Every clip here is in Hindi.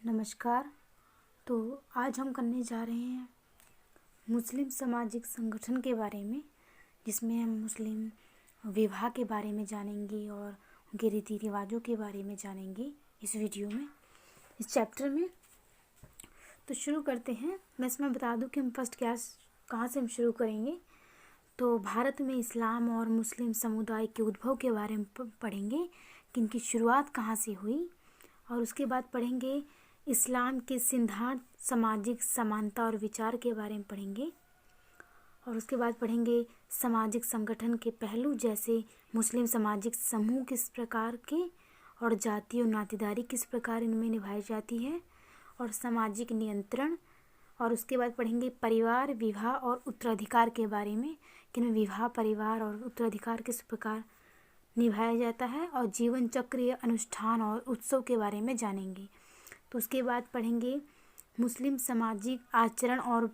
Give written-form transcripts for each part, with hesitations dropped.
नमस्कार। तो आज हम करने जा रहे हैं मुस्लिम सामाजिक संगठन के बारे में, जिसमें हम मुस्लिम विवाह के बारे में जानेंगे और उनके रीति रिवाजों के बारे में जानेंगे इस वीडियो में, इस चैप्टर में। तो शुरू करते हैं। मैं इसमें बता दूं कि हम फर्स्ट कहाँ से हम शुरू करेंगे। तो भारत में इस्लाम और मुस्लिम समुदाय के उद्भव के बारे में पढ़ेंगे कि इनकी शुरुआत कहाँ से हुई, और उसके बाद पढ़ेंगे इस्लाम के सिद्धांत, सामाजिक समानता और विचार के बारे में पढ़ेंगे, और उसके बाद पढ़ेंगे सामाजिक संगठन के पहलू, जैसे मुस्लिम सामाजिक समूह किस प्रकार के और जाति और नातेदारी किस प्रकार इनमें निभाई जाती है, और सामाजिक नियंत्रण। और उसके बाद पढ़ेंगे परिवार, विवाह और उत्तराधिकार के बारे में कि इनमें विवाह, परिवार और उत्तराधिकार किस प्रकार निभाया जाता है, और जीवन चक्र, अनुष्ठान और उत्सव के बारे में जानेंगे। तो उसके बाद पढ़ेंगे मुस्लिम सामाजिक आचरण और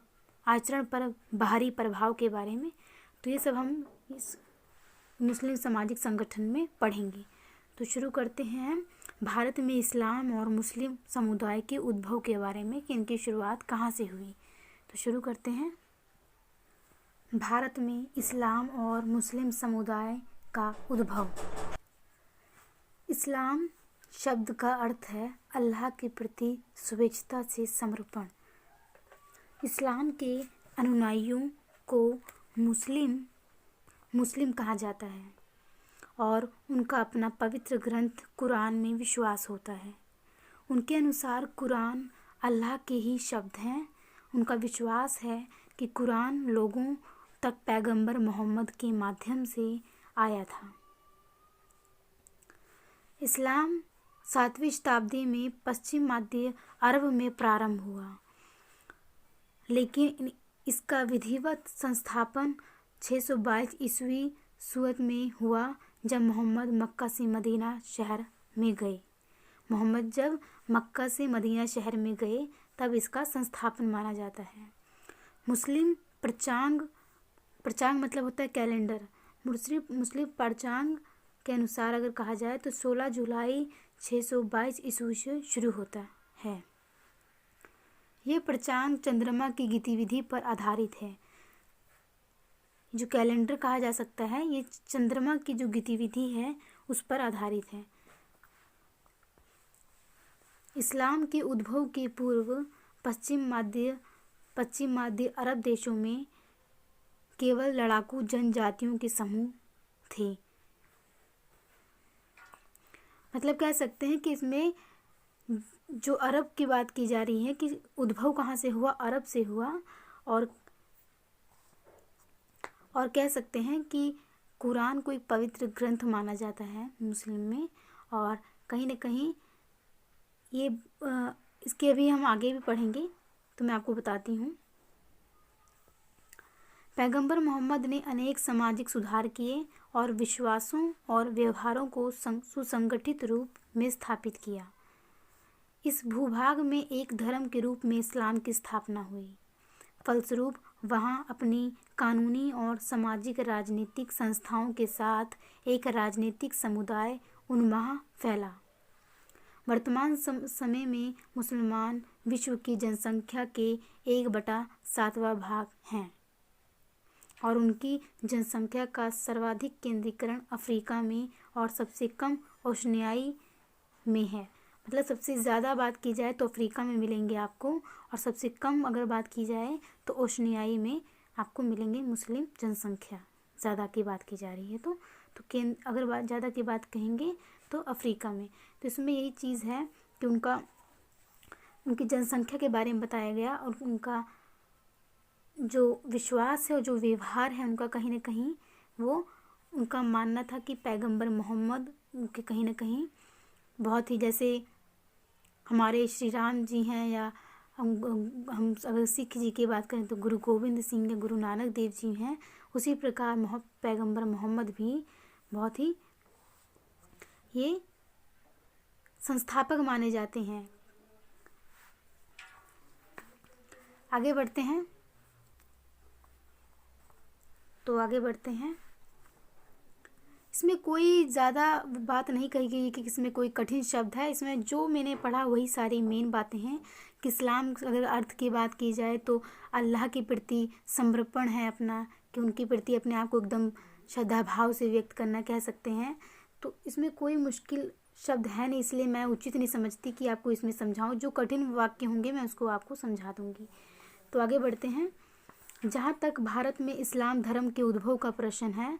आचरण पर बाहरी प्रभाव के बारे में। तो ये सब हम इस मुस्लिम सामाजिक संगठन में पढ़ेंगे। तो शुरू करते हैं भारत में इस्लाम और मुस्लिम समुदाय के उद्भव के बारे में कि इनकी शुरुआत कहाँ से हुई। तो शुरू करते हैं। भारत में इस्लाम और मुस्लिम समुदाय का उद्भव। इस्लाम शब्द का अर्थ है अल्लाह के प्रति शुभेच्छा से समर्पण। इस्लाम के अनुयायियों को मुस्लिम कहा जाता है और उनका अपना पवित्र ग्रंथ कुरान में विश्वास होता है। उनके अनुसार कुरान अल्लाह के ही शब्द हैं। उनका विश्वास है कि कुरान लोगों तक पैगंबर मोहम्मद के माध्यम से आया था। इस्लाम 7वीं शताब्दी में पश्चिम मध्य अरब में प्रारंभ हुआ, लेकिन इसका विधिवत संस्थापन 622 ईस्वी सूरत में हुआ, जब मोहम्मद मक्का से मदीना शहर में गए। मोहम्मद जब मक्का से मदीना शहर में गए तब इसका संस्थापन माना जाता है। मुस्लिम पंचांग मतलब होता है कैलेंडर। मुस्लिम पंचांग के अनुसार अगर कहा जाए तो 16 जुलाई 622 ईस्वी से शुरू होता है। ये पंचांग चंद्रमा की गतिविधि पर आधारित है। जो कैलेंडर कहा जा सकता है, ये चंद्रमा की जो गतिविधि है उस पर आधारित है। इस्लाम के उद्भव के पूर्व पश्चिम मध्य अरब देशों में केवल लड़ाकू जनजातियों के समूह थे। मतलब कह सकते हैं कि इसमें जो अरब की बात की जा रही है कि उद्भव कहाँ से हुआ, अरब से हुआ। और कह सकते हैं कि कुरान को एक पवित्र ग्रंथ माना जाता है मुस्लिम में। और कहीं न कहीं ये इसके अभी हम आगे भी पढ़ेंगे, तो मैं आपको बताती हूँ। पैगंबर मोहम्मद ने अनेक सामाजिक सुधार किए और विश्वासों और व्यवहारों को सुसंगठित रूप में स्थापित किया। इस भूभाग में एक धर्म के रूप में इस्लाम की स्थापना हुई। फलस्वरूप वहाँ अपनी कानूनी और सामाजिक राजनीतिक संस्थाओं के साथ एक राजनीतिक समुदाय उन्माद फैला। वर्तमान समय में मुसलमान विश्व की जनसंख्या के 1/7 भाग हैं और उनकी जनसंख्या का सर्वाधिक केंद्रीकरण अफ्रीका में और सबसे कम ओशनियाई में है। मतलब सबसे ज़्यादा बात की जाए तो अफ्रीका में मिलेंगे आपको, और सबसे कम अगर बात की जाए तो ओशनियाई में आपको मिलेंगे मुस्लिम जनसंख्या। ज़्यादा की बात की जा रही है तो अगर ज़्यादा की बात कहेंगे तो अफ्रीका में। तो इसमें यही चीज़ है कि उनकी जनसंख्या के बारे में बताया गया, और उनका जो विश्वास है और जो व्यवहार है उनका कहीं ना कहीं वो उनका मानना था कि पैगंबर मोहम्मद के कहीं ना कहीं बहुत ही, जैसे हमारे श्री राम जी हैं, या हम अगर सिख जी की बात करें तो गुरु गोविंद सिंह या गुरु नानक देव जी हैं, उसी प्रकार पैगंबर मोहम्मद भी बहुत ही ये संस्थापक माने जाते हैं। आगे बढ़ते हैं। इसमें कोई ज़्यादा बात नहीं कही गई कि इसमें कोई कठिन शब्द है। इसमें जो मैंने पढ़ा वही सारी मेन बातें हैं कि इस्लाम अगर अर्थ की बात की जाए तो अल्लाह के प्रति समर्पण है अपना, कि उनके प्रति अपने आप को एकदम श्रद्धा भाव से व्यक्त करना कह सकते हैं। तो इसमें कोई मुश्किल शब्द है नहीं, इसलिए मैं उचित नहीं समझती कि आपको इसमें समझाऊं। जो कठिन वाक्य होंगे मैं उसको आपको समझा दूंगी। तो आगे बढ़ते हैं। जहाँ तक भारत में इस्लाम धर्म के उद्भव का प्रश्न है,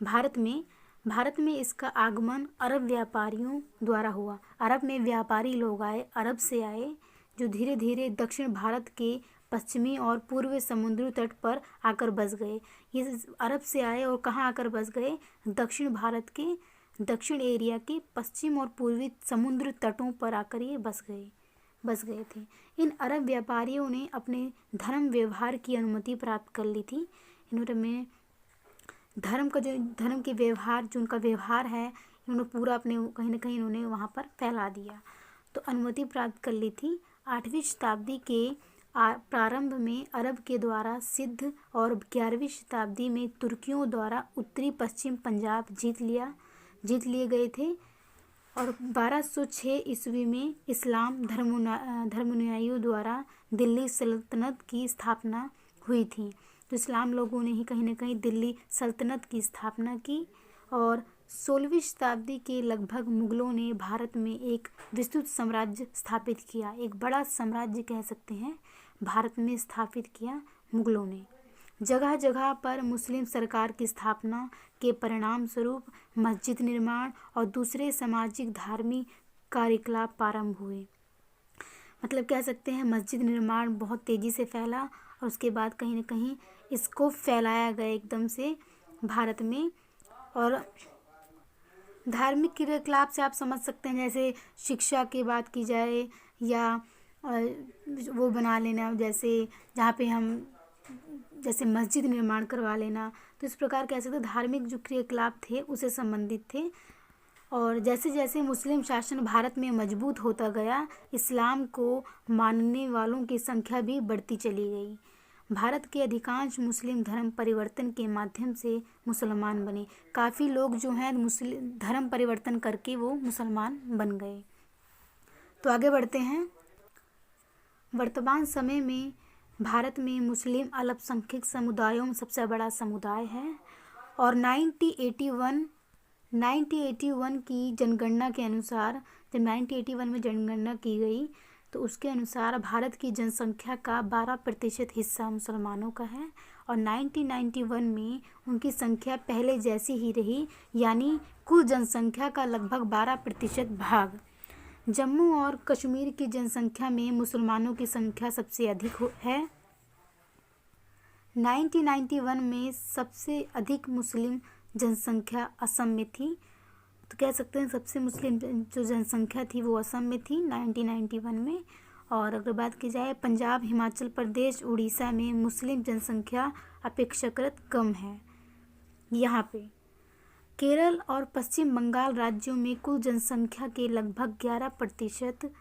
भारत में इसका आगमन अरब व्यापारियों द्वारा हुआ। अरब में व्यापारी लोग आए, अरब से आए, जो धीरे धीरे दक्षिण भारत के पश्चिमी और पूर्वी समुद्री तट पर आकर बस गए। ये अरब से आए और कहाँ आकर बस गए? दक्षिण भारत के दक्षिण एरिया के पश्चिम और पूर्वी समुद्र तटों पर आकर ये बस गए थे। इन अरब व्यापारियों ने अपने धर्म व्यवहार की अनुमति प्राप्त कर ली थी। इन्होंने धर्म के व्यवहार, जो उनका व्यवहार है, इन्होंने पूरा अपने कहीं ना कहीं इन्होंने वहाँ पर फैला दिया, तो अनुमति प्राप्त कर ली थी। 8वीं शताब्दी के प्रारंभ में अरब के द्वारा सिद्ध और 11वीं शताब्दी में तुर्कियों द्वारा उत्तरी पश्चिम पंजाब जीत लिए गए थे। और 1206 ईस्वी में इस्लाम धर्मानुयायियों द्वारा दिल्ली सल्तनत की स्थापना हुई थी। तो इस्लाम लोगों ने ही कहीं ना कहीं दिल्ली सल्तनत की स्थापना की। और 16वीं शताब्दी के लगभग मुगलों ने भारत में एक विस्तृत साम्राज्य स्थापित किया। एक बड़ा साम्राज्य कह सकते हैं भारत में स्थापित किया मुगलों ने। जगह जगह पर मुस्लिम सरकार की स्थापना के परिणाम स्वरूप मस्जिद निर्माण और दूसरे सामाजिक धार्मिक कार्यकलाप प्रारंभ हुए। मतलब कह सकते हैं मस्जिद निर्माण बहुत तेज़ी से फैला और उसके बाद कहीं ना कहीं इसको फैलाया गया एकदम से भारत में। और धार्मिक क्रियाकलाप से आप समझ सकते हैं, जैसे शिक्षा की बात की जाए या वो बना लेना, जैसे जहाँ पे हम जैसे मस्जिद निर्माण करवा लेना, तो इस प्रकार कह सकते धार्मिक जो क्रियाकलाप थे उसे संबंधित थे। और जैसे जैसे मुस्लिम शासन भारत में मजबूत होता गया, इस्लाम को मानने वालों की संख्या भी बढ़ती चली गई। भारत के अधिकांश मुस्लिम धर्म परिवर्तन के माध्यम से मुसलमान बने। काफ़ी लोग जो हैं मुस्लिम धर्म परिवर्तन करके वो मुसलमान बन गए। तो आगे बढ़ते हैं। वर्तमान समय में भारत में मुस्लिम अल्पसंख्यक समुदायों में सबसे बड़ा समुदाय है। और 1981 की जनगणना के अनुसार, जब 1981 में जनगणना की गई तो उसके अनुसार भारत की जनसंख्या का 12% हिस्सा मुसलमानों का है। और 1991 में उनकी संख्या पहले जैसी ही रही, यानी कुल जनसंख्या का लगभग 12% भाग। जम्मू और कश्मीर की जनसंख्या में मुसलमानों की संख्या सबसे अधिक है। 1991 में सबसे अधिक मुस्लिम जनसंख्या असम में थी। तो कह सकते हैं सबसे मुस्लिम जो जनसंख्या थी वो असम में थी 1991 में। और अगर बात की जाए पंजाब, हिमाचल प्रदेश, उड़ीसा में मुस्लिम जनसंख्या अपेक्षाकृत कम है। यहाँ पे केरल और पश्चिम बंगाल राज्यों में कुल जनसंख्या के लगभग 11%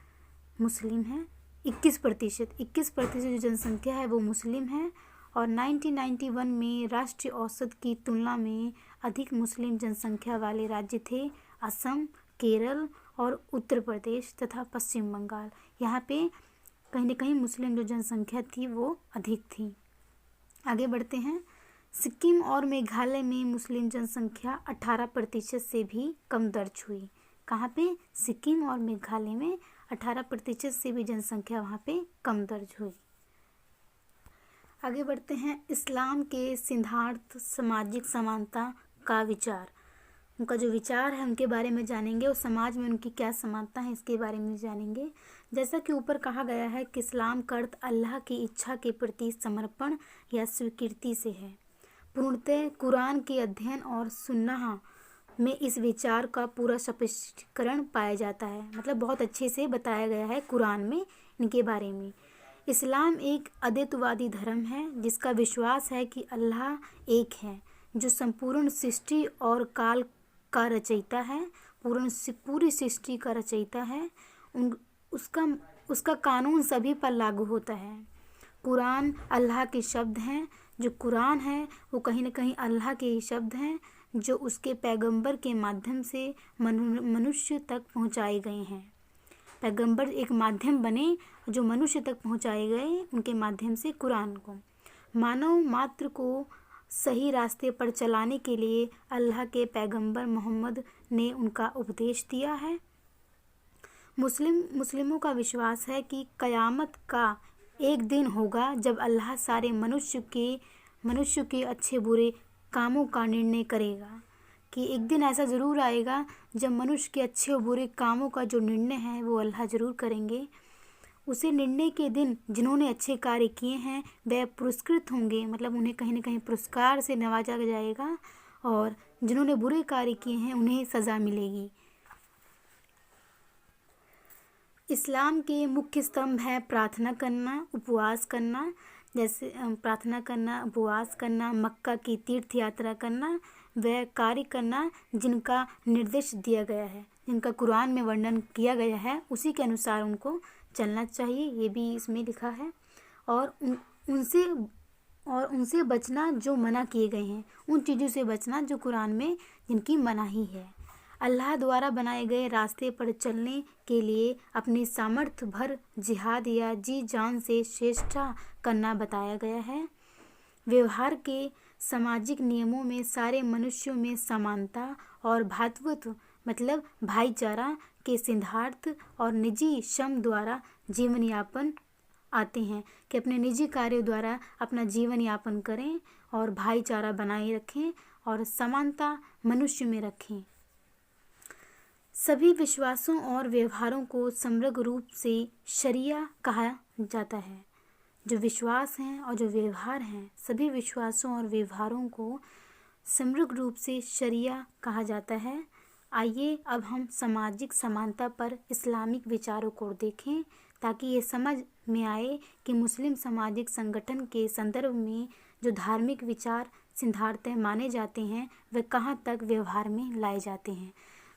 मुस्लिम हैं। 21% जो जनसंख्या है वो मुस्लिम है। और 1991 में राष्ट्रीय औसत की तुलना में अधिक मुस्लिम जनसंख्या वाले राज्य थे असम, केरल और उत्तर प्रदेश तथा पश्चिम बंगाल। यहाँ पे कहीं ना कहीं मुस्लिम जो जनसंख्या थी वो अधिक थी। आगे बढ़ते हैं। सिक्किम और मेघालय में मुस्लिम जनसंख्या 18% से भी कम दर्ज हुई। कहाँ पे? सिक्किम और मेघालय में 18% से भी जनसंख्या वहाँ पे कम दर्ज हुई। आगे बढ़ते हैं। इस्लाम के सिद्धांत सामाजिक समानता का विचार, उनका जो विचार है उनके बारे में जानेंगे और समाज में उनकी क्या समानता है इसके बारे में जानेंगे। जैसा कि ऊपर कहा गया है कि इस्लाम का अर्थ अल्लाह की इच्छा के प्रति समर्पण या स्वीकृति से है। पूर्णतः कुरान के अध्ययन और सुन्नाह में इस विचार का पूरा स्पष्टीकरण पाया जाता है। मतलब बहुत अच्छे से बताया गया है कुरान में इनके बारे में। इस्लाम एक अद्वैतवादी धर्म है जिसका विश्वास है कि अल्लाह एक है, जो संपूर्ण सृष्टि और काल का रचयिता है, पूरी सृष्टि का रचयिता है। उसका कानून सभी पर लागू होता है। कुरान अल्लाह के शब्द हैं। जो कुरान है वो कहीं ना कहीं अल्लाह के ही शब्द हैं, जो उसके पैगंबर के माध्यम से मनुष्य तक पहुंचाए गए हैं। पैगंबर एक माध्यम बने जो मनुष्य तक पहुंचाए गए, उनके माध्यम से कुरान को। मानव मात्र को सही रास्ते पर चलाने के लिए अल्लाह के पैगंबर मोहम्मद ने उनका उपदेश दिया है। मुस्लिमों का विश्वास है कि क़यामत का एक दिन होगा जब अल्लाह सारे मनुष्य के अच्छे बुरे कामों का निर्णय करेगा, कि एक दिन ऐसा ज़रूर आएगा जब मनुष्य के अच्छे और बुरे कामों का जो निर्णय है वो अल्लाह ज़रूर करेंगे। उसे निर्णय के दिन जिन्होंने अच्छे कार्य किए हैं वह पुरस्कृत होंगे, मतलब उन्हें कहीं न कहीं पुरस्कार से नवाजा जाएगा, और जिन्होंने बुरे कार्य किए हैं उन्हें सज़ा मिलेगी। इस्लाम के मुख्य स्तंभ है प्रार्थना करना, उपवास करना, जैसे प्रार्थना करना, उपवास करना, मक्का की तीर्थ यात्रा करना, वह कार्य करना जिनका निर्देश दिया गया है, जिनका कुरान में वर्णन किया गया है, उसी के अनुसार उनको चलना चाहिए, ये भी इसमें लिखा है। और उनसे बचना जो मना किए गए हैं, उन चीज़ों से बचना जो कुरान में जिनकी मनाही है। अल्लाह द्वारा बनाए गए रास्ते पर चलने के लिए अपनी सामर्थ्य भर जिहाद या जी जान से चेष्टा करना बताया गया है। व्यवहार के सामाजिक नियमों में सारे मनुष्यों में समानता और भ्रातृत्व, मतलब भाईचारा के सिद्धांत और निजी श्रम द्वारा जीवन यापन आते हैं, कि अपने निजी कार्यों द्वारा अपना जीवन यापन करें और भाईचारा बनाए रखें और समानता मनुष्य में रखें। सभी विश्वासों और व्यवहारों को समग्र रूप से शरिया कहा जाता है। जो विश्वास हैं और जो व्यवहार हैं, सभी विश्वासों और व्यवहारों को समग्र रूप से शरिया कहा जाता है। आइए अब हम सामाजिक समानता पर इस्लामिक विचारों को देखें, ताकि ये समझ में आए कि मुस्लिम सामाजिक संगठन के संदर्भ में जो धार्मिक विचार सिद्धांत माने जाते हैं वे कहाँ तक व्यवहार में लाए जाते हैं।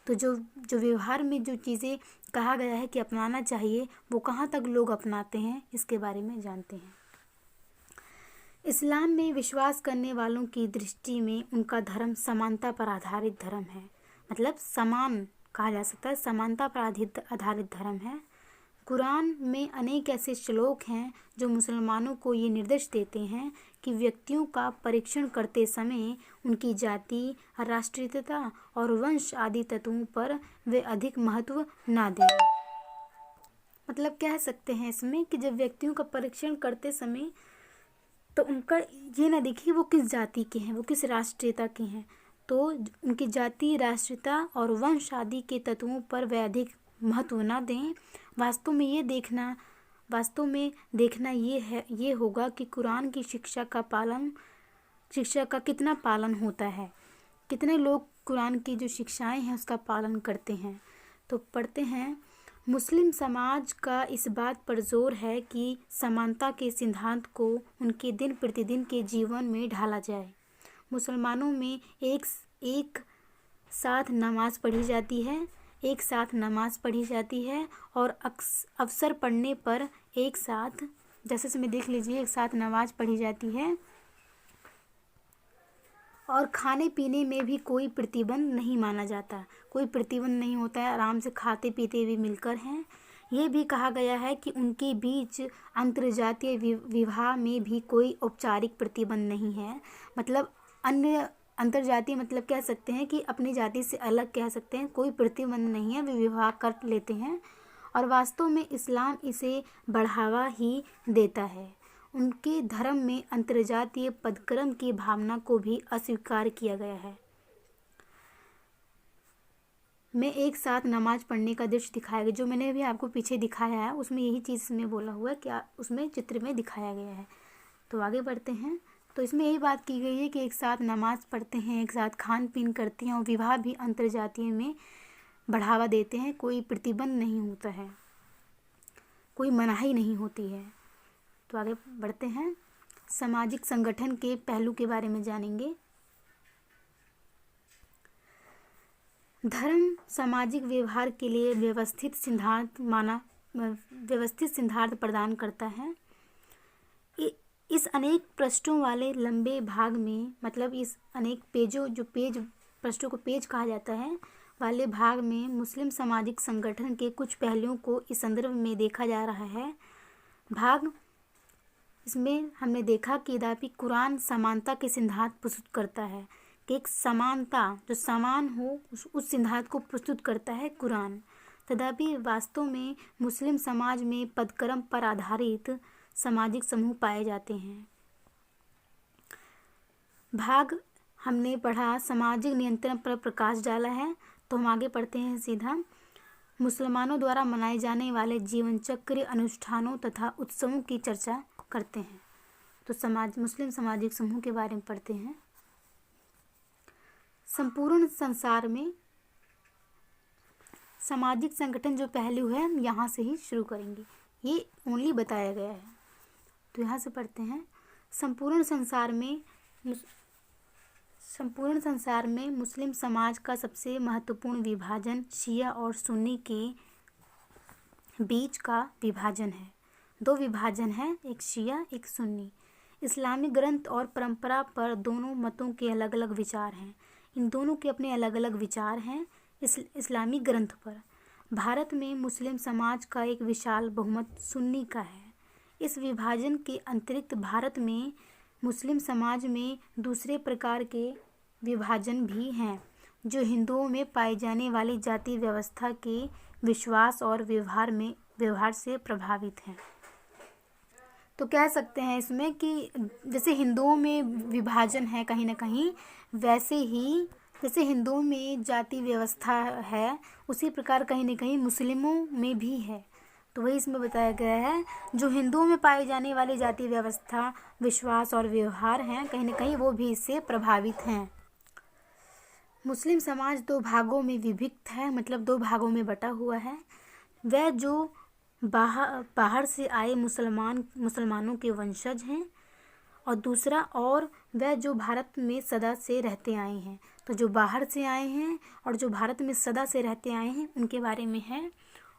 तो जो व्यवहार में जो चीज़ें कहा गया है कि अपनाना चाहिए, वो कहाँ तक लोग अपनाते हैं, इसके बारे में जानते हैं। इस्लाम में विश्वास करने वालों की दृष्टि में उनका धर्म समानता पर आधारित धर्म है, मतलब समान कहा जा सकता है, समानता पर आधारित धर्म है। कुरान में अनेक ऐसे श्लोक हैं जो मुसलमानों को ये निर्देश देते हैं कि व्यक्तियों का परीक्षण करते समय उनकी जाति, राष्ट्रीयता और वंश आदि तत्वों पर वे अधिक महत्व ना दें। मतलब कह सकते हैं इसमें कि जब व्यक्तियों का परीक्षण करते समय तो उनका ये ना देखिए वो किस जाति के हैं, वो किस राष्ट्रीयता के हैं, तो उनकी जाति, राष्ट्रीयता और वंश आदि के तत्वों पर वे अधिक महत्व ना दें। वास्तव में देखना ये होगा कि कुरान की शिक्षा का कितना पालन होता है, कितने लोग कुरान की जो शिक्षाएं हैं उसका पालन करते हैं। तो पढ़ते हैं, मुस्लिम समाज का इस बात पर जोर है कि समानता के सिद्धांत को उनके दिन प्रतिदिन के जीवन में ढाला जाए। मुसलमानों में एक साथ नमाज पढ़ी जाती है और अवसर पड़ने पर एक साथ, जैसे इसमें देख लीजिए, एक साथ नमाज पढ़ी जाती है और खाने पीने में भी कोई प्रतिबंध नहीं माना जाता, कोई प्रतिबंध नहीं होता है, आराम से खाते पीते भी मिलकर हैं। ये भी कहा गया है कि उनके बीच अंतर्जातीय विवाह में भी कोई औपचारिक प्रतिबंध नहीं है, मतलब अन्य अंतर्जातीय मतलब कह सकते हैं कि अपनी जाति से अलग कह सकते हैं, कोई प्रतिबंध नहीं है, वे विवाह कर लेते हैं। और वास्तव में इस्लाम इसे बढ़ावा ही देता है। उनके धर्म में अंतर्जातीय पदक्रम की भावना को भी अस्वीकार किया गया है। में एक साथ नमाज पढ़ने का दृश्य दिखाया गया, जो मैंने अभी आपको पीछे दिखाया है उसमें यही चीज़ में बोला हुआ है, क्या उसमें चित्र में दिखाया गया है। तो आगे बढ़ते हैं। तो इसमें यही बात की गई है कि एक साथ नमाज पढ़ते हैं, एक साथ खान पीन करते हैं और विवाह भी अंतर्जातीय में बढ़ावा देते हैं, कोई प्रतिबंध नहीं होता है, कोई मनाही नहीं होती है। तो आगे बढ़ते हैं, सामाजिक संगठन के पहलू के बारे में जानेंगे। धर्म सामाजिक व्यवहार के लिए व्यवस्थित सिद्धांत प्रदान करता है। इस अनेक पृष्ठों वाले लंबे भाग में, मतलब इस अनेक पेज पृष्ठों को पेज कहा जाता है वाले भाग में मुस्लिम सामाजिक संगठन के कुछ पहलुओं को इस संदर्भ में देखा जा रहा है। इसमें हमने देखा कि यद्यपि कुरान समानता के सिद्धांत प्रस्तुत करता है कि एक समानता जो समान हो उस सिद्धांत को प्रस्तुत करता है कुरान, तथापि वास्तव में मुस्लिम समाज में पदक्रम पर आधारित सामाजिक समूह पाए जाते हैं। भाग हमने पढ़ा सामाजिक नियंत्रण पर प्रकाश डाला है, तो हम आगे पढ़ते हैं सीधा। मुसलमानों द्वारा मनाए जाने वाले जीवन चक्र, अनुष्ठानों तथा उत्सवों की चर्चा करते हैं। तो मुस्लिम सामाजिक समूह के बारे में पढ़ते हैं। संपूर्ण संसार में सामाजिक संगठन जो पहलू है हम यहाँ से ही शुरू करेंगे, ये ओनली बताया गया है। तो यहाँ से पढ़ते हैं। संपूर्ण संसार में मुस्लिम समाज का सबसे महत्वपूर्ण विभाजन शिया और सुन्नी के बीच का विभाजन है। दो विभाजन हैं, एक शिया एक सुन्नी। इस्लामी ग्रंथ और परंपरा पर दोनों मतों के अलग अलग विचार हैं। इन दोनों के अपने अलग अलग विचार हैं। इस्लामी ग्रंथ पर भारत में मुस्लिम समाज का एक विशाल बहुमत सुन्नी का है। इस विभाजन के अतिरिक्त भारत में मुस्लिम समाज में दूसरे प्रकार के विभाजन भी हैं जो हिंदुओं में पाई जाने वाली जाति व्यवस्था के विश्वास और व्यवहार से प्रभावित हैं। तो कह सकते हैं इसमें कि जैसे हिंदुओं में विभाजन है कहीं ना कहीं, वैसे ही जैसे हिंदुओं में जाति व्यवस्था है उसी प्रकार कहीं ना कहीं मुस्लिमों में भी है। तो वही इसमें बताया गया है, जो हिंदुओं में पाई जाने वाली जाति व्यवस्था, विश्वास और व्यवहार हैं कहीं ना कहीं वो भी इससे प्रभावित हैं। मुस्लिम समाज दो भागों में विभक्त है, मतलब दो भागों में बटा हुआ है। वह जो बाहर से आए मुसलमानों के वंशज हैं और दूसरा और वह जो भारत में सदा से रहते आए हैं। तो जो बाहर से आए हैं और जो भारत में सदा से रहते आए हैं उनके बारे में है।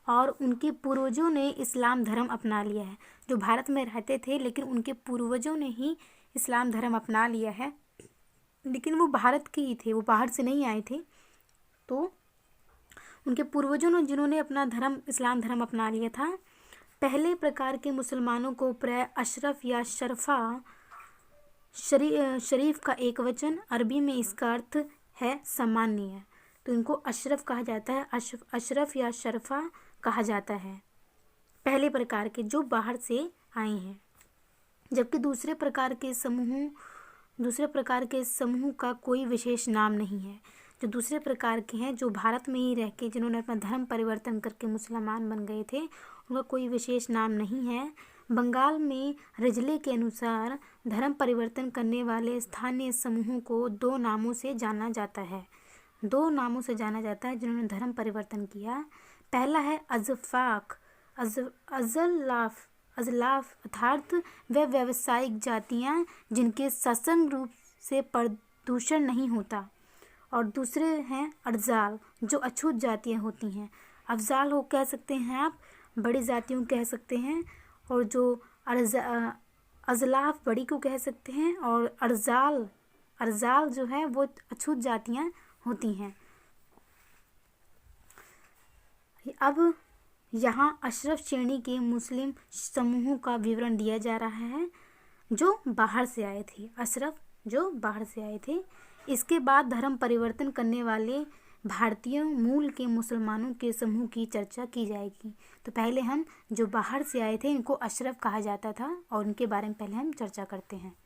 और उनके पूर्वजों ने इस्लाम धर्म अपना लिया है। जो भारत में रहते थे लेकिन उनके पूर्वजों ने ही इस्लाम धर्म अपना लिया है, लेकिन वो भारत के ही थे, वो बाहर से नहीं आए थे। तो उनके पूर्वजों ने जिन्होंने अपना धर्म इस्लाम धर्म अपना लिया था। पहले प्रकार के मुसलमानों को प्राय अशरफ या शरफा, शरीफ का एक वचन, अरबी में इसका अर्थ है सम्माननीय, तो इनको अशरफ कहा जाता है, अशरफ या शरफा कहा जाता है पहले प्रकार के जो बाहर से आए हैं। जबकि दूसरे प्रकार के समूह का कोई विशेष नाम नहीं है। जो दूसरे प्रकार के हैं जो भारत में ही रह के जिन्होंने अपना धर्म परिवर्तन करके मुसलमान बन गए थे, उनका कोई विशेष नाम नहीं है। बंगाल में रिजले के अनुसार धर्म परिवर्तन करने वाले स्थानीय समूहों को दो नामों से जाना जाता है जिन्होंने धर्म परिवर्तन किया। पहला है अज़लाफ अर्थात वे व्यावसायिक जातियाँ जिनके सत्संग रूप से प्रदूषण नहीं होता, और दूसरे हैं अर्जाल जो अछूत जातियाँ होती हैं। अफजाल हो कह सकते हैं आप, बड़ी जातियों कह सकते हैं, और जो अज़लाफ बड़ी को कह सकते हैं, और अर्जाल जो है वो अछूत जातियाँ होती हैं। अब यहाँ अशरफ श्रेणी के मुस्लिम समूहों का विवरण दिया जा रहा है जो बाहर से आए थे, अशरफ जो बाहर से आए थे। इसके बाद धर्म परिवर्तन करने वाले भारतीय मूल के मुसलमानों के समूह की चर्चा की जाएगी। तो पहले हम जो बाहर से आए थे इनको अशरफ कहा जाता था और उनके बारे में पहले हम चर्चा करते हैं।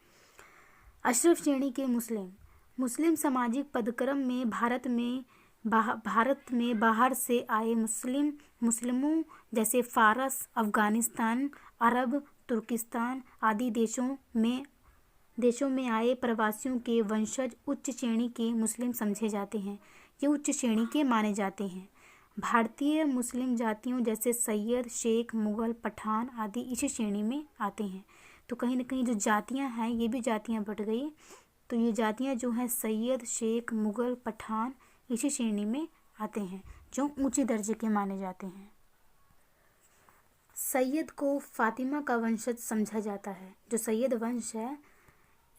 अशरफ श्रेणी के मुस्लिम सामाजिक पदक्रम में भारत में बाहर से आए मुस्लिमों जैसे फारस, अफ़गानिस्तान, अरब, तुर्किस्तान आदि देशों में आए प्रवासियों के वंशज उच्च श्रेणी के मुस्लिम समझे जाते हैं। ये उच्च श्रेणी के माने जाते हैं। भारतीय मुस्लिम जातियों जैसे सैयद, शेख, मुग़ल, पठान आदि इसी श्रेणी में आते हैं। तो कहीं ना कहीं जो जातियां हैं ये भी जातियां बढ़ गई। तो ये जातियां जो हैं सैयद, शेख, मुग़ल, पठान इसी श्रेणी में आते हैं जो ऊंचे दर्जे के माने जाते हैं। सैयद को फातिमा का वंशज समझा जाता है। जो सैयद वंश है,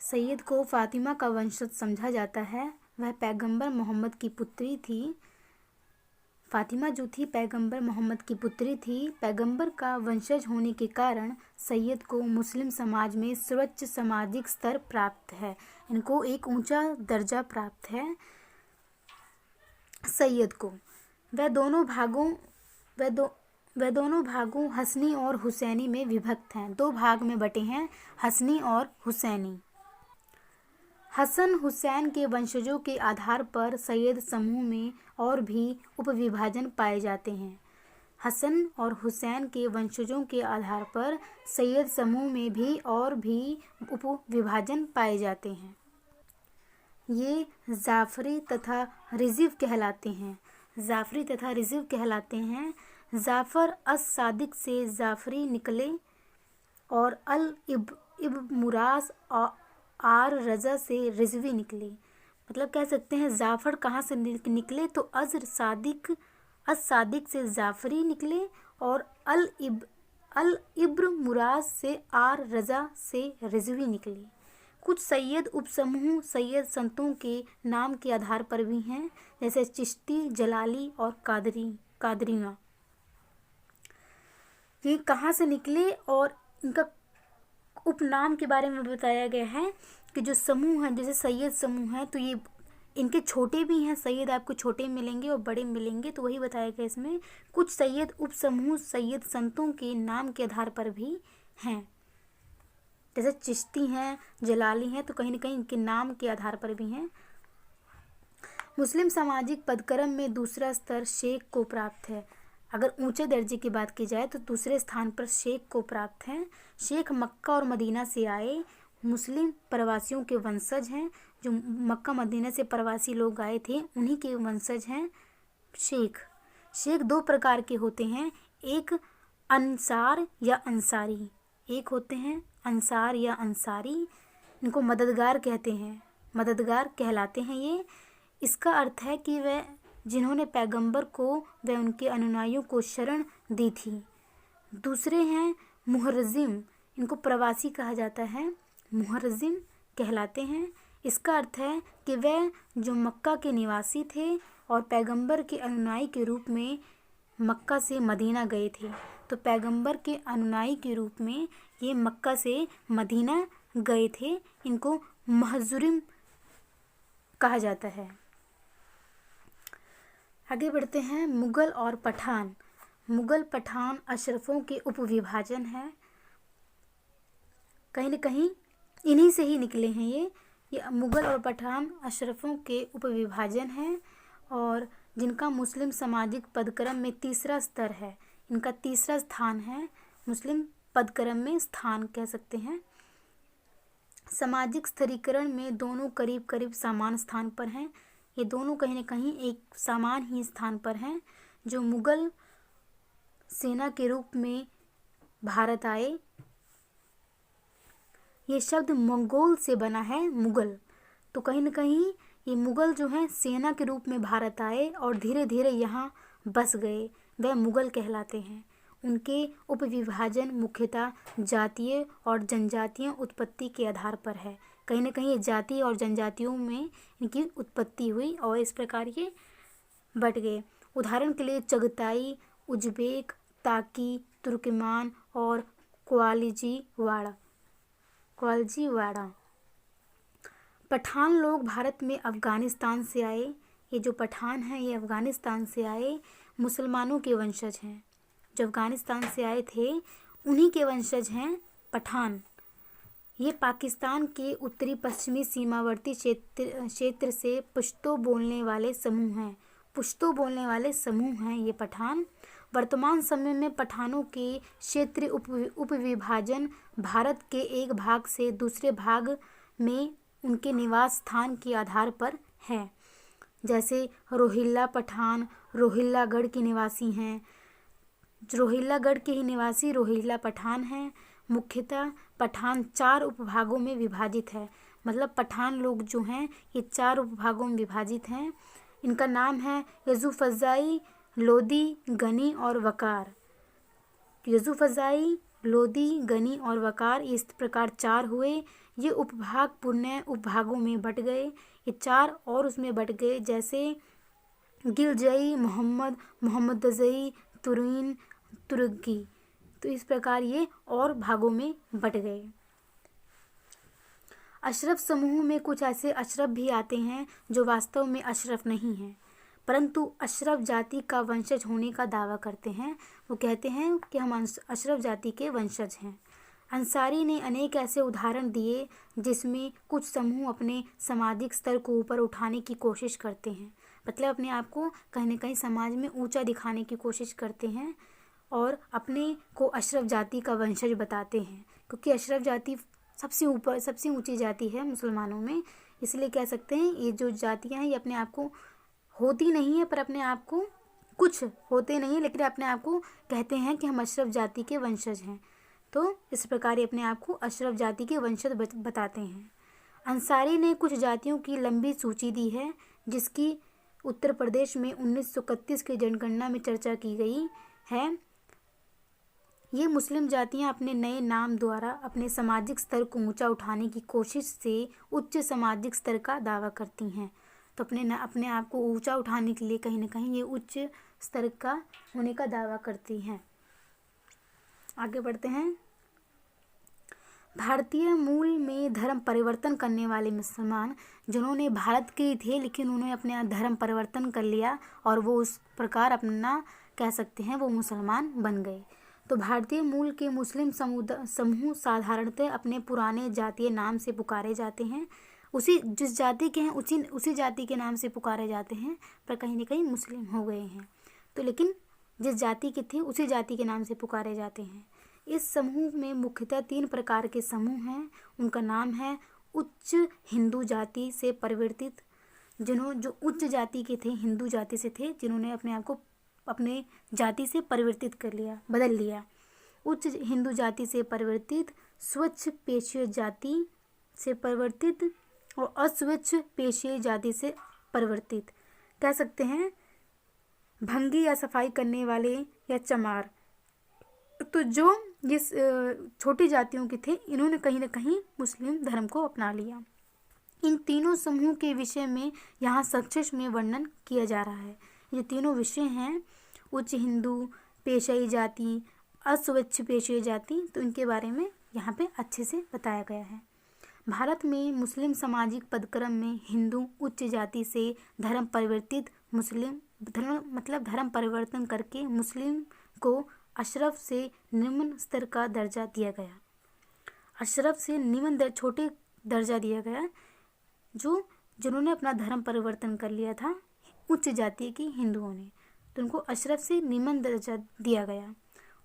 सैयद को फातिमा का वंशज समझा जाता है। वह पैगंबर मोहम्मद की पुत्री थी। फातिमा जो थी पैगंबर मोहम्मद की पुत्री थी। पैगंबर का वंशज होने के कारण सैयद को मुस्लिम समाज में सर्वोच्च सामाजिक स्तर प्राप्त है। इनको एक ऊंचा दर्जा प्राप्त है सैयद को। वह दोनों भागों हसनी और हुसैनी में विभक्त हैं। दो भाग में बटे हैं, हसनी और हुसैनी। हसन हुसैन के वंशजों के आधार पर सैयद समूह में और भी उपविभाजन पाए जाते हैं। हसन और हुसैन के वंशजों के आधार पर सैयद समूह में भी और भी उपविभाजन पाए जाते हैं। ये जाफरी तथा रिज़वी कहलाते हैं। जाफ़र अस सादिक से जाफरी निकले और अल इब मुरास आर रज़ा से रिज़वी निकले। मतलब कह सकते हैं जाफ़र कहाँ से निकले, तो अस सादिक से जाफरी निकले और अल इब्र मुरास से आर रज़ा से रिज़वी निकले। कुछ सैयद उपसमूह सैयद संतों के नाम के आधार पर भी हैं, जैसे चिश्ती, जलाली और कादरिया। ये कहाँ से निकले और इनका उपनाम के बारे में बताया गया है कि जो समूह हैं, जैसे सैयद समूह हैं, तो ये इनके छोटे भी हैं। सैयद आपको छोटे मिलेंगे और बड़े मिलेंगे, तो वही बताया गया इसमें। कुछ सैयद उपसमूह सैयद संतों के नाम के आधार पर भी हैं, जैसे चिश्ती हैं, जलाली हैं, तो कहीं न कहीं इनके नाम के आधार पर भी हैं। मुस्लिम सामाजिक पदक्रम में दूसरा स्तर शेख को प्राप्त है। अगर ऊंचे दर्जे की बात की जाए तो दूसरे स्थान पर शेख को प्राप्त है। शेख मक्का और मदीना से आए मुस्लिम प्रवासियों के वंशज हैं। जो मक्का मदीना से प्रवासी लोग आए थे, उन्हीं के वंशज हैं शेख दो प्रकार के होते हैं, एक अंसार या अंसारी। एक होते हैं अंसार या अंसारी, इनको मददगार कहते हैं, मददगार कहलाते हैं ये। इसका अर्थ है कि वह जिन्होंने पैगंबर को व उनके अनुयायियों को शरण दी थी। दूसरे हैं मुहर्रजिम, इनको प्रवासी कहा जाता है, मुहर्रजिम कहलाते हैं। इसका अर्थ है कि वह जो मक्का के निवासी थे और पैगंबर के अनुयायी के रूप में मक्का से मदीना गए थे, तो पैगंबर के अनुयायी के रूप में ये मक्का से मदीना गए थे। इनको महजुरिम कहा जाता है। आगे बढ़ते हैं। मुग़ल और पठान। मुग़ल पठान अशरफों के उपविभाजन है, कहीं न कहीं इन्हीं से ही निकले हैं ये मुग़ल और पठान अशरफों के उपविभाजन हैं और जिनका मुस्लिम सामाजिक पदक्रम में तीसरा स्तर है। इनका तीसरा स्थान है, मुस्लिम पदक्रम में स्थान कह सकते हैं। सामाजिक स्थिरीकरण में दोनों करीब करीब समान स्थान पर हैं। ये दोनों कहीं न कहीं एक समान ही स्थान पर हैं। जो मुग़ल सेना के रूप में भारत आए, ये शब्द मंगोल से बना है, मुग़ल। तो कहीं न कहीं ये मुग़ल जो हैं सेना के रूप में भारत आए और धीरे धीरे यहाँ बस गए, वह मुग़ल कहलाते हैं। उनके उपविभाजन मुख्यतः जातीय और जनजातीय उत्पत्ति के आधार पर है। कहीं न कहीं ये जाति और जनजातियों में इनकी उत्पत्ति हुई और इस प्रकार ये बट गए। उदाहरण के लिए चगताई, उज़्बेक, ताकी, तुर्कमान और क्वालिजीवाड़ा। पठान लोग भारत में अफ़गानिस्तान से आए। ये जो पठान हैं ये अफ़गानिस्तान से आए मुसलमानों के वंशज हैं। जो अफ़गानिस्तान से आए थे उन्हीं के वंशज हैं पठान। ये पाकिस्तान के उत्तरी पश्चिमी सीमावर्ती क्षेत्र से पश्तो बोलने वाले समूह हैं ये पठान। वर्तमान समय में पठानों के क्षेत्रीय उपविभाजन भारत के एक भाग से दूसरे भाग में उनके निवास स्थान के आधार पर है। जैसे रोहिल्ला पठान रोहिल्लागढ़ के निवासी हैं। रोहिल्लागढ़ के ही निवासी रोहिल्ला पठान हैं। मुख्यतः पठान 4 उपभागों में विभाजित है। मतलब पठान लोग जो हैं ये 4 उपभागों में विभाजित हैं। इनका नाम है यूसुफ़ज़ई, लोदी, गनी और वकार। यूसुफ़ज़ई, लोदी, गनी और वकार, इस प्रकार 4 हुए। ये उपभाग पुनः उपभागों में बट गए। ये 4 और उसमें बट गए, जैसे गिलजई, मोहम्मद, मोहम्मदजई, तुरीन, तुर्की। तो इस प्रकार ये और भागों में बट गए। अशरफ समूह में कुछ ऐसे अशरफ भी आते हैं जो वास्तव में अशरफ नहीं हैं, परंतु अशरफ जाति का वंशज होने का दावा करते हैं। वो कहते हैं कि हम अशरफ जाति के वंशज हैं। अंसारी ने अनेक ऐसे उदाहरण दिए जिसमें कुछ समूह अपने सामाजिक स्तर को ऊपर उठाने की कोशिश करते हैं, मतलब अपने आप को कहीं न कहीं समाज में ऊंचा दिखाने की कोशिश करते हैं और अपने को अशरफ जाति का वंशज बताते हैं, क्योंकि अशरफ जाति सबसे ऊपर, सबसे ऊंची जाति है मुसलमानों में। इसलिए कह सकते हैं ये जो जातियां हैं ये अपने आप को होती नहीं है, पर अपने आप को कुछ होते नहीं है, लेकिन अपने आप को कहते हैं कि हम अशरफ जाति के वंशज हैं। तो इस प्रकार ये अपने आप को अशरफ जाति के वंशज बताते हैं। अंसारी ने कुछ जातियों की लंबी सूची दी है, जिसकी उत्तर प्रदेश में 1931 की जनगणना में चर्चा की गई है। ये मुस्लिम जातियां अपने नए नाम द्वारा अपने सामाजिक स्तर को ऊंचा उठाने की कोशिश से उच्च सामाजिक स्तर का दावा करती हैं। तो अपने आप को ऊंचा उठाने के लिए कहीं ना कहीं ये उच्च स्तर का होने का दावा करती हैं। आगे बढ़ते हैं। भारतीय मूल में धर्म परिवर्तन करने वाले मुसलमान, जिन्होंने भारत के थे लेकिन उन्होंने अपने धर्म परिवर्तन कर लिया और वो उस प्रकार अपना कह सकते हैं वो मुसलमान बन गए। तो भारतीय मूल के मुस्लिम समूह साधारणतः अपने पुराने जातीय नाम से पुकारे जाते हैं। उसी जिस जाति के हैं उसी जाति के नाम से पुकारे जाते हैं, पर कहीं ना कहीं मुस्लिम हो गए हैं। तो लेकिन जिस जाति के थे उसी जाति के नाम से पुकारे जाते हैं। इस समूह में मुख्यतः 3 प्रकार के समूह हैं। उनका नाम है उच्च हिंदू जाति से परिवर्तित, जो उच्च जाति के थे, हिंदू जाति से थे, जिन्होंने अपने आप को अपने जाति से परिवर्तित कर लिया, बदल लिया। उच्च हिंदू जाति से परिवर्तित, स्वच्छ पेशवे जाति से परिवर्तित और अस्वच्छ पेशवे जाति से परिवर्तित। कह सकते हैं भंगी या सफाई करने वाले या चमार। तो जो जिस छोटी जातियों के थे, इन्होंने कहीं ना कहीं मुस्लिम धर्म को अपना लिया। इन तीनों समूह के विषय में यहाँ संक्षिप्त में वर्णन किया जा रहा है। ये तीनों विषय हैं उच्च हिंदू, पेशई जाति, अस्वच्छ पेशवे जाति, तो इनके बारे में यहाँ पे अच्छे से बताया गया है। भारत में मुस्लिम सामाजिक पदक्रम में हिंदू उच्च जाति से धर्म परिवर्तित मुस्लिम धर्म परिवर्तन करके मुस्लिम को अशरफ से निम्न स्तर का दर्जा दिया गया। अशरफ से निम्न छोटे दर्जा दिया गया। जिन्होंने अपना धर्म परिवर्तन कर लिया था उच्च जाति के हिंदुओं ने, तो उनको अशरफ से निम्न दर्जा दिया गया।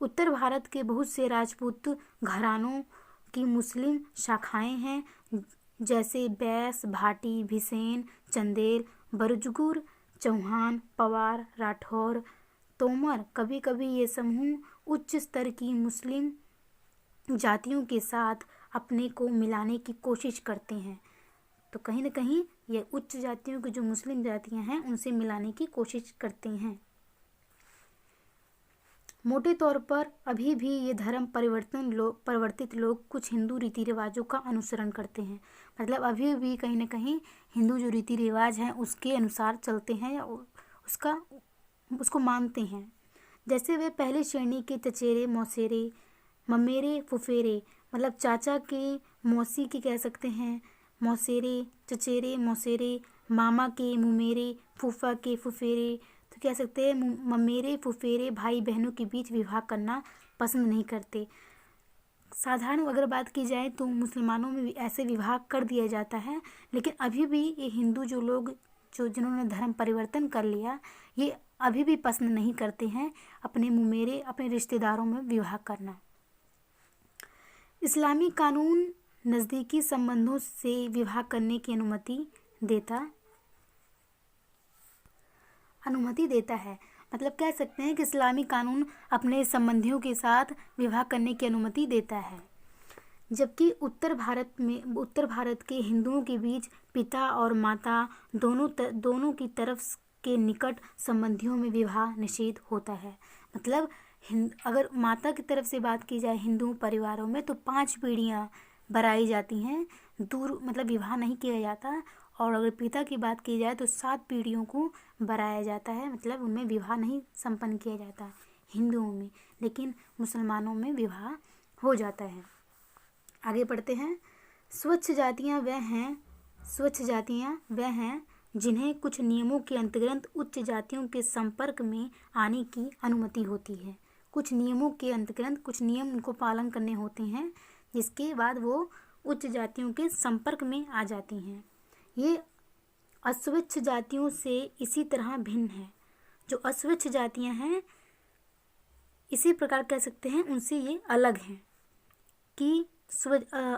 उत्तर भारत के बहुत से राजपूत घरानों की मुस्लिम शाखाएं हैं, जैसे बैस, भाटी, भिसेन, चंदेल, बरजगुर, चौहान, पवार, राठौर, तोमर। कभी कभी ये समूह उच्च स्तर की मुस्लिम जातियों के साथ अपने को मिलाने की कोशिश करते हैं। तो कहीं ना कहीं ये उच्च जातियों की जो मुस्लिम जातियां हैं उनसे मिलाने की कोशिश करते हैं। मोटे तौर पर अभी भी ये धर्म परिवर्तित लोग कुछ हिंदू रीति रिवाजों का अनुसरण करते हैं। मतलब अभी भी कहीं ना कहीं हिंदू जो रीति रिवाज हैं उसके अनुसार चलते हैं या उसको मानते हैं। जैसे वे पहले श्रेणी के चचेरे, मौसेरे, ममेरे, फुफेरे, मतलब चाचा के मौसी के कह सकते हैं मौसेरे, चचेरे मौसेरे, मामा के मुमेरे, फूफा के फुफेरे, तो कह सकते हैं ममेरे फुफेरे भाई बहनों के बीच विवाह करना पसंद नहीं करते। साधारण अगर बात की जाए तो मुसलमानों में भी ऐसे विवाह कर दिया जाता है, लेकिन अभी भी ये हिंदू जो लोग जिन्होंने धर्म परिवर्तन कर लिया, ये अभी भी पसंद नहीं करते हैं अपने मुमेरे, अपने रिश्तेदारों में विवाह करना। इस्लामी कानून नज़दीकी संबंधों से विवाह करने की अनुमति देता है। मतलब कह सकते हैं कि इस्लामी कानून अपने संबंधियों के साथ विवाह करने की अनुमति देता है। जबकि उत्तर भारत के हिंदुओं के बीच पिता और माता दोनों की तरफ के निकट संबंधियों में विवाह निषेध होता है। मतलब अगर माता की तरफ से बात की जाए हिंदू परिवारों में तो 5 पीढ़ियाँ बराई जाती हैं, दूर मतलब विवाह नहीं किया जाता। और अगर पिता की बात की जाए तो 7 पीढ़ियों को बराया जाता है, मतलब उनमें विवाह नहीं संपन्न किया जाता हिंदुओं में, लेकिन मुसलमानों में विवाह हो जाता है। आगे पढ़ते हैं। स्वच्छ जातियाँ वह हैं जिन्हें कुछ नियमों के अंतर्गत उच्च जातियों के संपर्क में आने की अनुमति होती है। कुछ नियमों के अंतर्गत कुछ नियम उनको पालन करने होते हैं, जिसके बाद वो उच्च जातियों के संपर्क में आ जाती हैं। ये अस्वच्छ जातियों से इसी तरह भिन्न है। जो अस्वच्छ जातियां हैं इसी प्रकार कह सकते हैं उनसे ये अलग हैं कि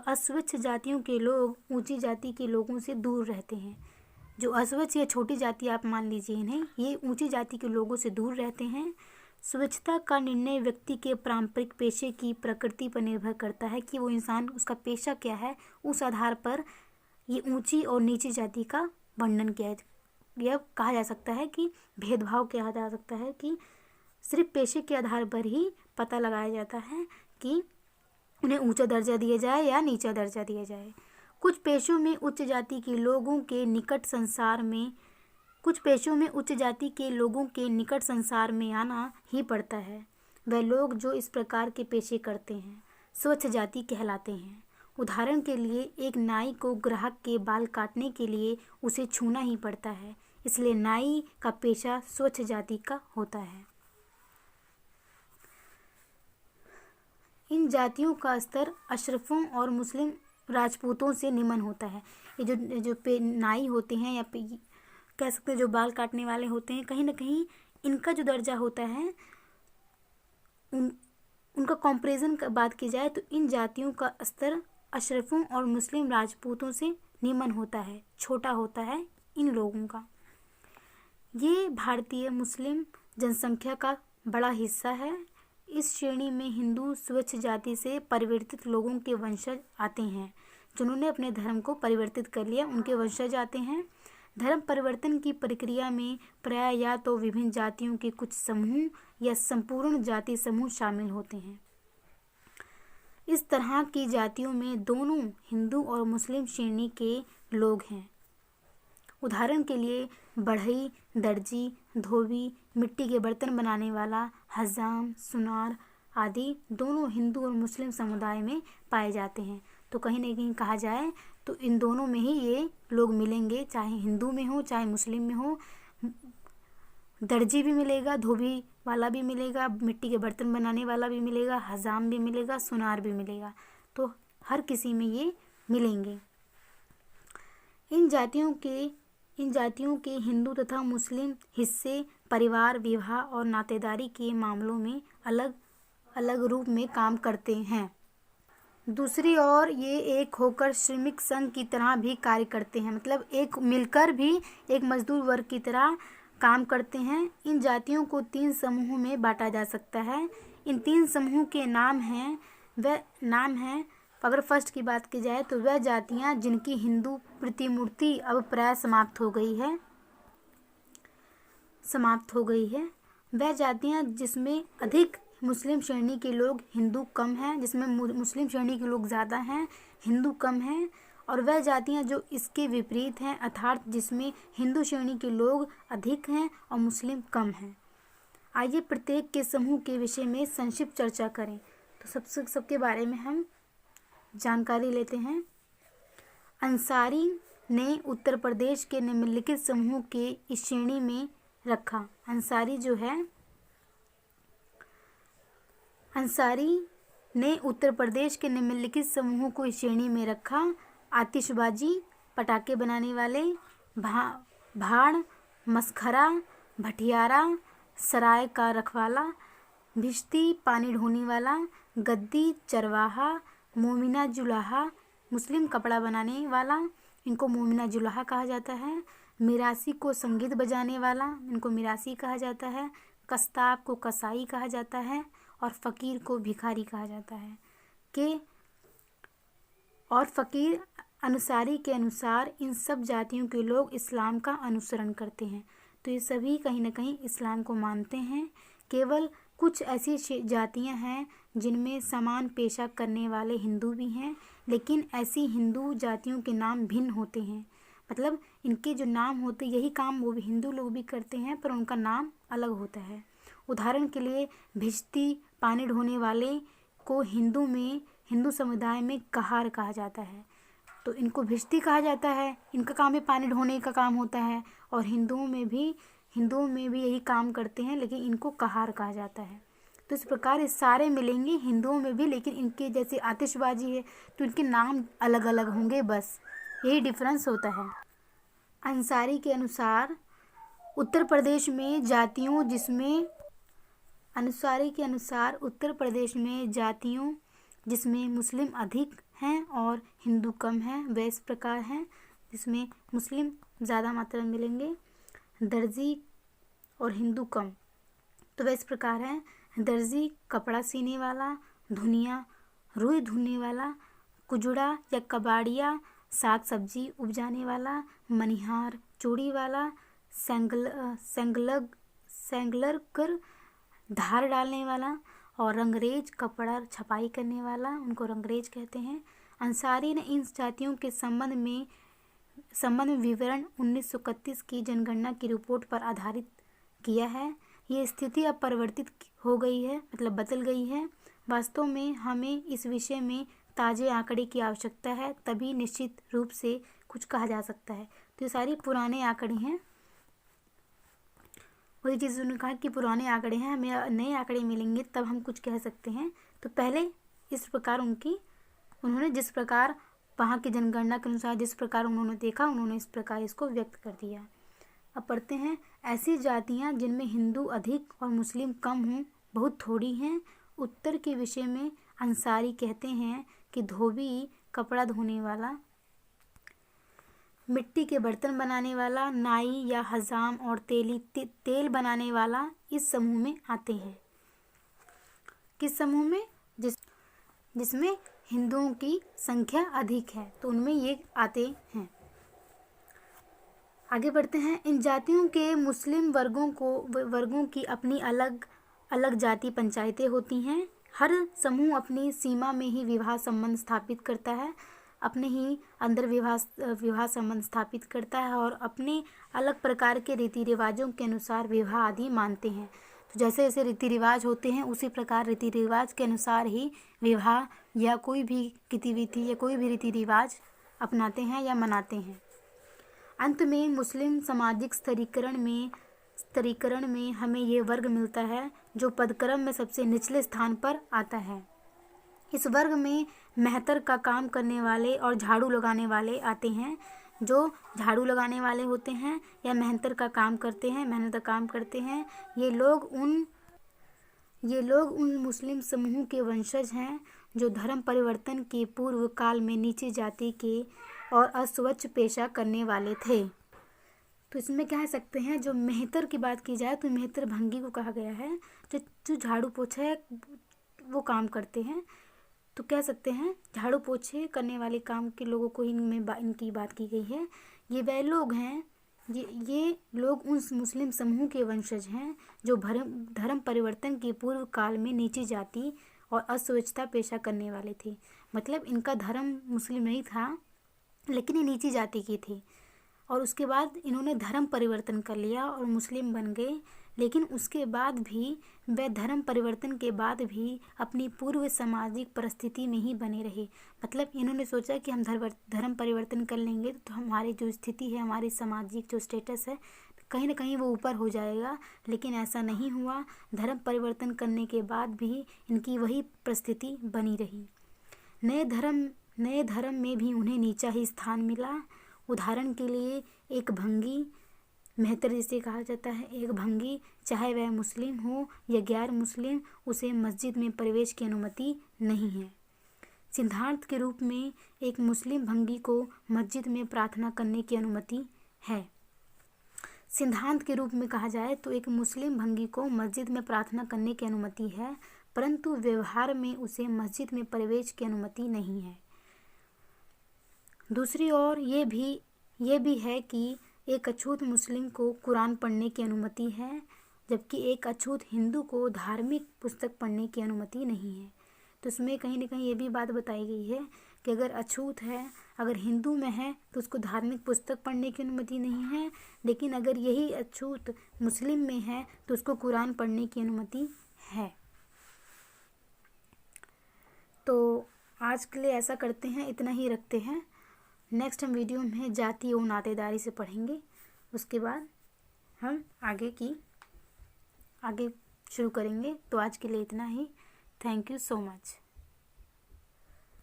अस्वच्छ जातियों के लोग ऊंची जाति के लोगों से दूर रहते हैं। जो अस्वच्छ या छोटी जाति आप मान लीजिए इन्हें, ये ऊंची जाति के लोगों से दूर रहते हैं। स्वच्छता का निर्णय व्यक्ति के पारंपरिक पेशे की प्रकृति पर निर्भर करता है कि वो इंसान उसका पेशा क्या है, उस आधार पर ये ऊंची और नीची जाति का वर्णन किया है। यह कहा जा सकता है कि भेदभाव किया जा सकता है कि सिर्फ पेशे के आधार पर ही पता लगाया जाता है कि उन्हें ऊंचा दर्जा दिया जाए या नीचा दर्जा दिया जाए। कुछ पेशों में उच्च जाति के लोगों के निकट संसार में आना ही पड़ता है। वह लोग जो इस प्रकार के पेशे करते हैं स्वच्छ जाति कहलाते हैं। उदाहरण के लिए एक नाई को ग्राहक के बाल काटने के लिए उसे छूना ही पड़ता है, इसलिए नाई का पेशा स्वच्छ जाति का होता है। इन जातियों का स्तर अशरफों और मुस्लिम राजपूतों से निम्न होता है। ये जो नाई होते हैं या कह सकते हैं जो बाल काटने वाले होते हैं, कहीं ना कहीं इनका जो दर्जा होता है उनका कंपैरिजन का बात की जाए तो इन जातियों का स्तर अशरफों और मुस्लिम राजपूतों से निम्न होता है, छोटा होता है इन लोगों का। ये भारतीय मुस्लिम जनसंख्या का बड़ा हिस्सा है। इस श्रेणी में हिंदू स्वच्छ जाति से परिवर्तित लोगों के वंशज आते हैं। जिन्होंने अपने धर्म को परिवर्तित कर लिया उनके वंशज आते हैं। धर्म परिवर्तन की प्रक्रिया में प्राय या तो विभिन्न जातियों के कुछ समूह या संपूर्ण जाति समूह शामिल होते हैं। इस तरह की जातियों में दोनों हिंदू और मुस्लिम श्रेणी के लोग हैं। उदाहरण के लिए बढ़ई, दर्जी, धोबी, मिट्टी के बर्तन बनाने वाला, हजाम, सुनार आदि दोनों हिंदू और मुस्लिम समुदाय में पाए जाते हैं। तो कहीं ना कहीं कहा जाए तो इन दोनों में ही ये लोग मिलेंगे, चाहे हिंदू में हो चाहे मुस्लिम में हो। दर्जी भी मिलेगा, धोबी वाला भी मिलेगा, मिट्टी के बर्तन बनाने वाला भी मिलेगा, हजाम भी मिलेगा, सुनार भी मिलेगा, तो हर किसी में ये मिलेंगे। इन जातियों के हिंदू तथा मुस्लिम हिस्से परिवार, विवाह और नातेदारी के मामलों में अलग अलग रूप में काम करते हैं। दूसरी ओर ये एक होकर श्रमिक संघ की तरह भी कार्य करते हैं, मतलब एक मिलकर भी एक मजदूर वर्ग की तरह काम करते हैं। इन जातियों को 3 समूहों में बांटा जा सकता है। इन 3 समूहों के नाम हैं अगर फर्स्ट की बात की जाए तो वह जातियां जिनकी हिंदू प्रतिमूर्ति अब प्राय समाप्त हो गई है। वह जातियां जिसमें अधिक मुस्लिम श्रेणी के लोग, हिंदू कम हैं, जिसमें मुस्लिम श्रेणी के लोग ज़्यादा हैं, हिंदू कम हैं। और वह जातियां जो इसके विपरीत हैं, अर्थात जिसमें हिंदू श्रेणी के लोग अधिक हैं और मुस्लिम कम हैं। आइए प्रत्येक के समूह के विषय में संक्षिप्त चर्चा करें। तो सबके बारे में हम जानकारी लेते हैं। अंसारी ने उत्तर प्रदेश के निम्नलिखित समूह के इस श्रेणी में रखा। अंसारी ने उत्तर प्रदेश के निम्नलिखित समूहों को इस श्रेणी में रखा। आतिशबाजी, पटाखे बनाने वाले, भाड़, मसखरा, भटियारा, सराय का रखवाला, भिश्ती, पानी ढोने वाला, गद्दी, चरवाहा, मोमिना जुलाहा, मुस्लिम कपड़ा बनाने वाला, इनको मोमिना जुलाहा कहा जाता है। मिरासी को संगीत बजाने वाला, इनको मिरासी कहा जाता है। कस्ताब को कसाई कहा जाता है और फ़कीर को भिखारी कहा जाता है। फ़कीर अंसारी के अनुसार इन सब जातियों के लोग इस्लाम का अनुसरण करते हैं। तो ये सभी कहीं ना कहीं इस्लाम को मानते हैं। केवल कुछ ऐसी जातियां हैं जिनमें समान पेशा करने वाले हिंदू भी हैं, लेकिन ऐसी हिंदू जातियों के नाम भिन्न होते हैं। मतलब इनके जो नाम होते यही काम वो भी हिंदू लोग भी करते हैं, पर उनका नाम अलग होता है। उदाहरण के लिए भिश्ती पानी ढोने वाले को हिंदू समुदाय में कहार कहा जाता है। तो इनको भिश्ती कहा जाता है, इनका काम भी पानी ढोने का काम होता है, और हिंदुओं में भी यही काम करते हैं, लेकिन इनको कहार कहा जाता है। तो इस प्रकार ये सारे मिलेंगे हिंदुओं में भी, लेकिन इनके जैसे आतिशबाजी है तो इनके नाम अलग अलग होंगे, बस यही डिफरेंस होता है। अंसारी के अनुसार उत्तर प्रदेश में जातियों जिसमें मुस्लिम अधिक हैं और हिंदू कम हैं वे इस प्रकार हैं, जिसमें मुस्लिम ज़्यादा मात्रा में मिलेंगे, दर्जी और हिंदू कम। तो वे इस प्रकार हैं: दर्जी कपड़ा सीने वाला, धुनिया रुई धुलने वाला, कुजड़ा या कबाड़िया साग सब्जी उपजाने वाला, मनिहार चूड़ी वाला, सेंगलर धार डालने वाला, और रंगरेज कपड़ा छपाई करने वाला, उनको रंगरेज कहते हैं। अंसारी ने इन जातियों के संबंध में विवरण 1931 की जनगणना की रिपोर्ट पर आधारित किया है। ये स्थिति अब परिवर्तित हो गई है, मतलब बदल गई है। वास्तव में हमें इस विषय में ताज़े आंकड़े की आवश्यकता है, तभी निश्चित रूप से कुछ कहा जा सकता है। तो ये सारी पुराने आंकड़े हैं। वही चीज़ उन्होंने कहा कि पुराने आंकड़े हैं, हमें नए आंकड़े मिलेंगे तब हम कुछ कह सकते हैं। तो पहले इस प्रकार उन्होंने जिस प्रकार वहाँ की जनगणना के अनुसार जिस प्रकार उन्होंने देखा, उन्होंने इस प्रकार इसको व्यक्त कर दिया। अब पढ़ते हैं। ऐसी जातियाँ जिनमें हिंदू अधिक और मुस्लिम कम हों बहुत थोड़ी हैं। उत्तर के विषय में अंसारी कहते हैं कि धोबी कपड़ा धोने वाला, मिट्टी के बर्तन बनाने वाला, नाई या हजाम और तेल बनाने वाला इस समूह में आते हैं। किस समूह में? जिसमें हिंदुओं की संख्या अधिक है, तो उनमें ये आते हैं। आगे बढ़ते हैं। इन जातियों के मुस्लिम वर्गों की अपनी अलग अलग जाति पंचायतें होती हैं। हर समूह अपनी सीमा में ही विवाह संबंध स्थापित करता है, अपने ही अंदर विवाह संबंध स्थापित करता है और अपने अलग प्रकार के रीति रिवाजों के अनुसार विवाह आदि मानते हैं। तो जैसे जैसे रीति रिवाज होते हैं उसी प्रकार रीति रिवाज के अनुसार ही विवाह या कोई भी गतिविधि या कोई भी रीति रिवाज अपनाते हैं या मनाते हैं। अंत में मुस्लिम सामाजिक स्तरीकरण में हमें ये वर्ग मिलता है जो पदक्रम में सबसे निचले स्थान पर आता है। इस वर्ग में मेहतर का काम करने वाले और झाड़ू लगाने वाले आते हैं। जो झाड़ू लगाने वाले होते हैं या मेहनत का काम करते हैं, ये लोग उन मुस्लिम समूह के वंशज हैं जो धर्म परिवर्तन के पूर्व काल में नीची जाति के और अस्वच्छ पेशा करने वाले थे। तो इसमें कह सकते हैं, जो मेहतर की बात की जाए तो मेहतर भंगी को कहा गया है, जो झाड़ू पोछा है वो काम करते हैं। तो कह सकते हैं झाड़ू पोछे करने वाले काम के लोगों को इनकी बात की गई है। ये वह लोग हैं, ये लोग उस मुस्लिम समूह के वंशज हैं जो धर्म परिवर्तन के पूर्व काल में नीची जाति और अस्वच्छता पेशा करने वाले थे। मतलब इनका धर्म मुस्लिम नहीं था, लेकिन ये नीची जाति की थी, और उसके बाद इन्होंने धर्म परिवर्तन कर लिया और मुस्लिम बन गए। लेकिन उसके बाद भी वे धर्म परिवर्तन के बाद भी अपनी पूर्व सामाजिक परिस्थिति में ही बने रहे। मतलब इन्होंने सोचा कि हम धर्म परिवर्तन कर लेंगे तो हमारी जो स्थिति है, हमारी सामाजिक जो स्टेटस है, कहीं ना कहीं वो ऊपर हो जाएगा, लेकिन ऐसा नहीं हुआ। धर्म परिवर्तन करने के बाद भी इनकी वही परिस्थिति बनी रही। नए धर्म में भी उन्हें नीचा ही स्थान मिला। उदाहरण के लिए एक भंगी, मेहतर जिसे कहा जाता है, एक भंगी चाहे वह मुस्लिम हो या गैर मुस्लिम, उसे मस्जिद में प्रवेश की अनुमति नहीं है। सिद्धांत के रूप में एक मुस्लिम भंगी को मस्जिद में प्रार्थना करने की अनुमति है। सिद्धांत के रूप में कहा जाए तो एक मुस्लिम भंगी को मस्जिद में प्रार्थना करने की अनुमति है, परंतु व्यवहार में उसे मस्जिद में प्रवेश की अनुमति नहीं है। दूसरी ओर ये भी है कि एक अछूत मुस्लिम को कुरान पढ़ने की अनुमति है। जबकि एक अछूत हिंदू को धार्मिक पुस्तक पढ़ने की अनुमति नहीं है। तो उसमें कहीं ना कहीं ये भी बात बताई गई है कि अगर अछूत है, अगर हिंदू में है तो उसको धार्मिक पुस्तक पढ़ने की अनुमति नहीं है, लेकिन अगर यही अछूत मुस्लिम में है तो उसको कुरान पढ़ने की अनुमति है। तो आज के लिए ऐसा करते हैं, इतना ही रखते हैं। नेक्स्ट हम वीडियो में जाति और नातेदारी से पढ़ेंगे, उसके बाद हम आगे शुरू करेंगे। तो आज के लिए इतना ही। Thank you so much.